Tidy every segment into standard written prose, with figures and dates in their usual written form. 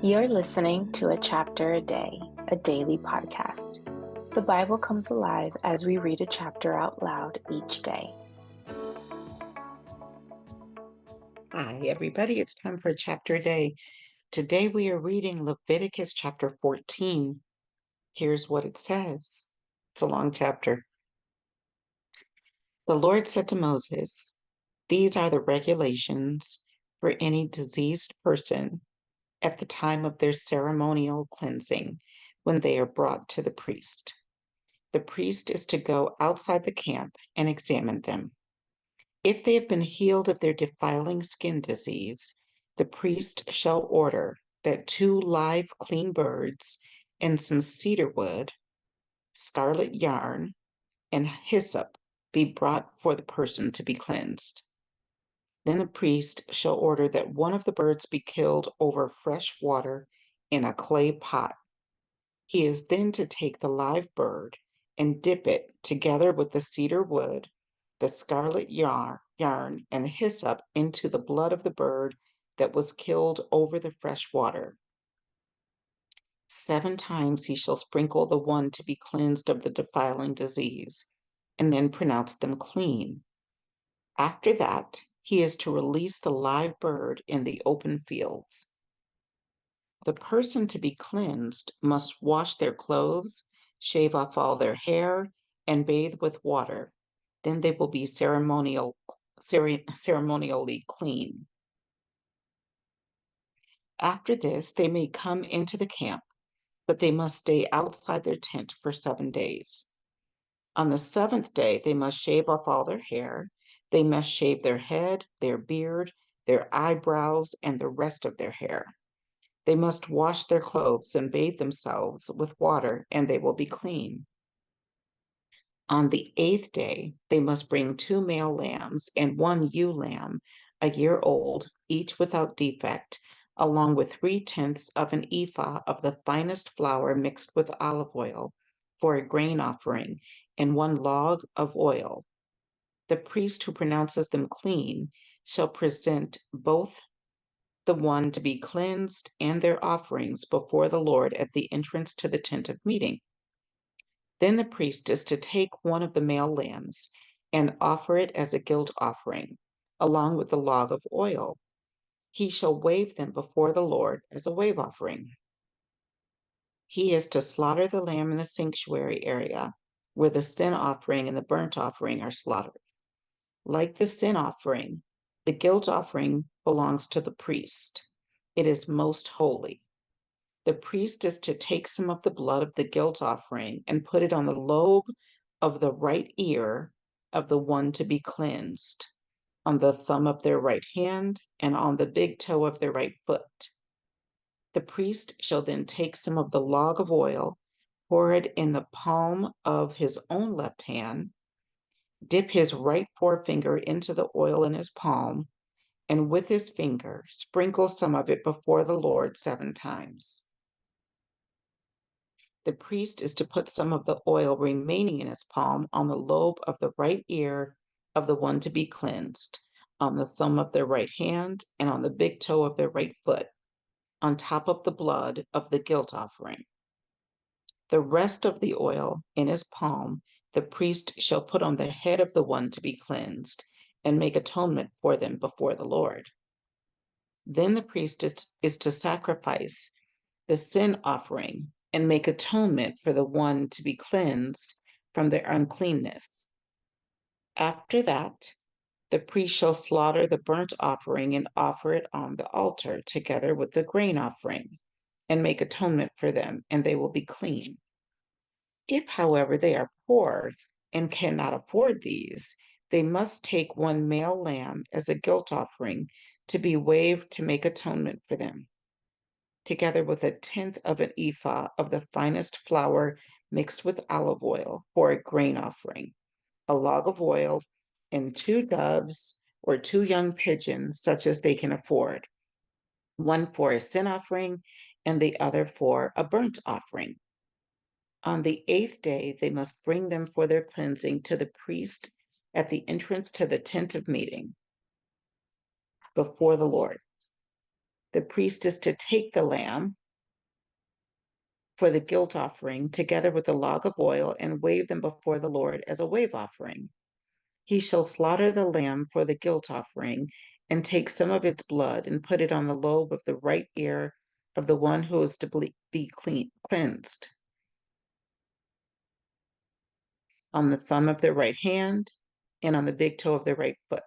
You're listening to A Chapter a Day, a daily podcast. The Bible comes alive as we read a chapter out loud each day. Hi, everybody. It's time for a chapter a day. Today we are reading Leviticus chapter 14. Here's what it says. It's a long chapter. The Lord said to Moses, "These are the regulations for any diseased person at the time of their ceremonial cleansing when they are brought to the priest. The priest is to go outside the camp and examine them. If they have been healed of their defiling skin disease, the priest shall order that 2 live clean birds and some cedar wood, scarlet yarn, and hyssop be brought for the person to be cleansed. Then the priest shall order that one of the birds be killed over fresh water in a clay pot. He is then to take the live bird and dip it together with the cedar wood, the scarlet yarn, and the hyssop into the blood of the bird that was killed over the fresh water. 7 times he shall sprinkle the one to be cleansed of the defiling disease, and then pronounce them clean. After that, he is to release the live bird in the open fields. The person to be cleansed must wash their clothes, shave off all their hair, and bathe with water. Then they will be ceremonially clean. After this, they may come into the camp, but they must stay outside their tent for 7 days. On the 7th day, they must shave off all their hair. They must shave their head, their beard, their eyebrows, and the rest of their hair. They must wash their clothes and bathe themselves with water, and they will be clean. On the 8th day, they must bring 2 male lambs and 1 ewe lamb, a year old, each without defect, along with 3/10 of an ephah of the finest flour mixed with olive oil for a grain offering, and 1 log of oil. The priest who pronounces them clean shall present both the one to be cleansed and their offerings before the Lord at the entrance to the tent of meeting. Then the priest is to take one of the male lambs and offer it as a guilt offering, along with the log of oil. He shall wave them before the Lord as a wave offering. He is to slaughter the lamb in the sanctuary area where the sin offering and the burnt offering are slaughtered. Like the sin offering, the guilt offering belongs to the priest. It is most holy. The priest is to take some of the blood of the guilt offering and put it on the lobe of the right ear of the one to be cleansed, on the thumb of their right hand, and on the big toe of their right foot. The priest shall then take some of the log of oil, pour it in the palm of his own left hand, dip his right forefinger into the oil in his palm, and with his finger sprinkle some of it before the Lord 7 times. The priest is to put some of the oil remaining in his palm on the lobe of the right ear of the one to be cleansed, on the thumb of their right hand, and on the big toe of their right foot, on top of the blood of the guilt offering. The rest of the oil in his palm the priest shall put on the head of the one to be cleansed and make atonement for them before the Lord. Then the priest is to sacrifice the sin offering and make atonement for the one to be cleansed from their uncleanness. After that, the priest shall slaughter the burnt offering and offer it on the altar together with the grain offering and make atonement for them, and they will be clean. If, however, they are poor and cannot afford these, they must take 1 male lamb as a guilt offering to be waved to make atonement for them, together with 1/10 of an ephah of the finest flour mixed with olive oil for a grain offering, a log of oil, and 2 doves or 2 young pigeons, such as they can afford, one for a sin offering and the other for a burnt offering. On the 8th day, they must bring them for their cleansing to the priest at the entrance to the tent of meeting before the Lord. The priest is to take the lamb for the guilt offering together with the log of oil and wave them before the Lord as a wave offering. He shall slaughter the lamb for the guilt offering and take some of its blood and put it on the lobe of the right ear of the one who is to be cleansed, on the thumb of their right hand, and on the big toe of their right foot.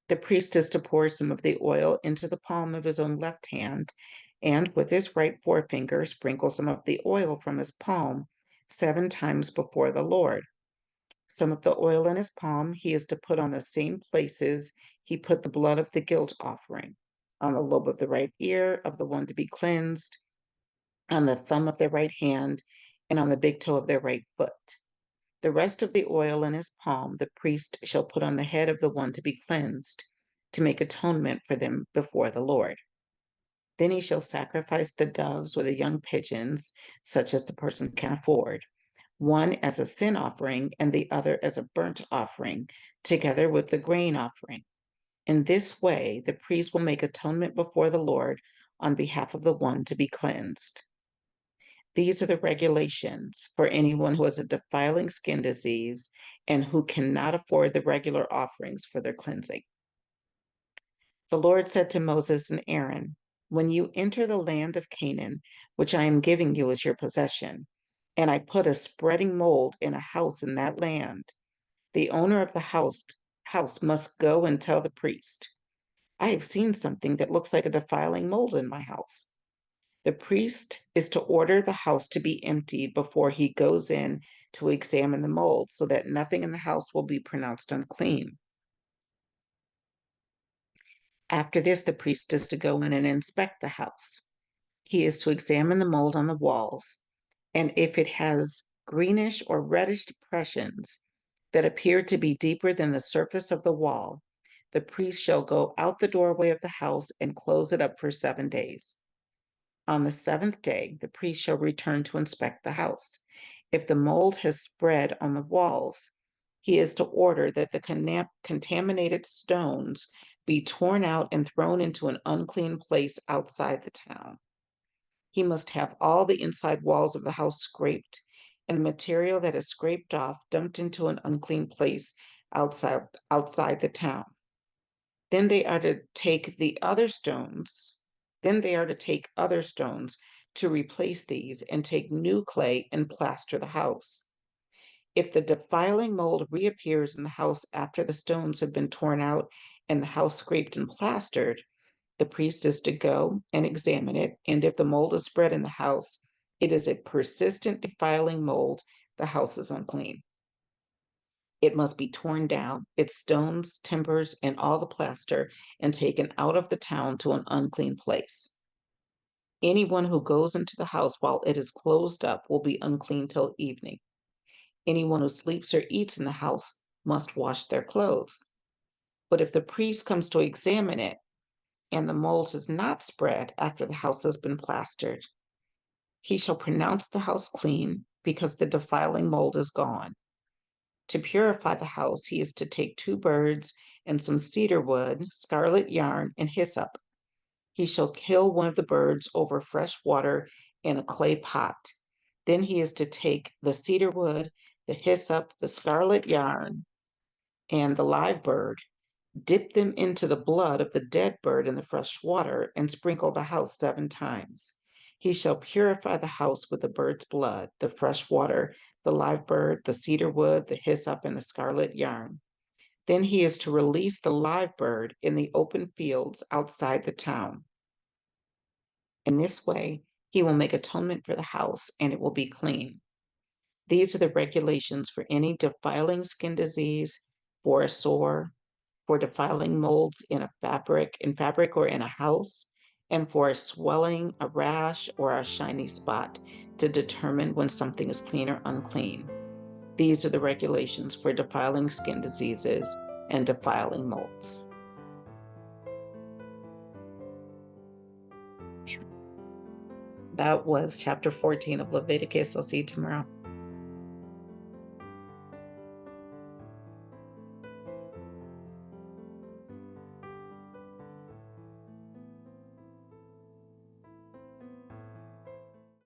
The priest is to pour some of the oil into the palm of his own left hand, and with his right forefinger sprinkle some of the oil from his palm 7 times before the Lord. Some of the oil in his palm he is to put on the same places he put the blood of the guilt offering, on the lobe of the right ear of the one to be cleansed, on the thumb of their right hand, and on the big toe of their right foot. The rest of the oil in his palm the priest shall put on the head of the one to be cleansed, to make atonement for them before the Lord. Then he shall sacrifice the doves or the young pigeons, such as the person can afford, one as a sin offering and the other as a burnt offering, together with the grain offering. In this way, the priest will make atonement before the Lord on behalf of the one to be cleansed. These are the regulations for anyone who has a defiling skin disease and who cannot afford the regular offerings for their cleansing. The Lord said to Moses and Aaron, "When you enter the land of Canaan, which I am giving you as your possession, and I put a spreading mold in a house in that land, the owner of the house must go and tell the priest, 'I have seen something that looks like a defiling mold in my house.' The priest is to order the house to be emptied before he goes in to examine the mold, so that nothing in the house will be pronounced unclean. After this, the priest is to go in and inspect the house. He is to examine the mold on the walls, and if it has greenish or reddish depressions that appear to be deeper than the surface of the wall, the priest shall go out the doorway of the house and close it up for 7 days. On the 7th day, the priest shall return to inspect the house. If the mold has spread on the walls, he is to order that the contaminated stones be torn out and thrown into an unclean place outside the town. He must have all the inside walls of the house scraped, and the material that is scraped off dumped into an unclean place outside the town. Then they are to take other stones to replace these and take new clay and plaster the house. If the defiling mold reappears in the house after the stones have been torn out and the house scraped and plastered, the priest is to go and examine it, and if the mold is spread in the house, it is a persistent defiling mold, the house is unclean. It must be torn down, its stones, timbers, and all the plaster, and taken out of the town to an unclean place. Anyone who goes into the house while it is closed up will be unclean till evening. Anyone who sleeps or eats in the house must wash their clothes. But if the priest comes to examine it and the mold is not spread after the house has been plastered, he shall pronounce the house clean because the defiling mold is gone. To purify the house, he is to take 2 birds and some cedar wood, scarlet yarn, and hyssop. He shall kill one of the birds over fresh water in a clay pot. Then he is to take the cedar wood, the hyssop, the scarlet yarn, and the live bird, dip them into the blood of the dead bird in the fresh water, and sprinkle the house 7 times. He shall purify the house with the bird's blood, the fresh water, the live bird, the cedar wood, the hyssop, and the scarlet yarn. Then he is to release the live bird in the open fields outside the town. In this way, he will make atonement for the house, and it will be clean. These are the regulations for any defiling skin disease, for a sore, for defiling molds in fabric or in a house, and for a swelling, a rash, or a shiny spot to determine when something is clean or unclean. These are the regulations for defiling skin diseases and defiling molds. That was chapter 14 of Leviticus. I'll see you tomorrow.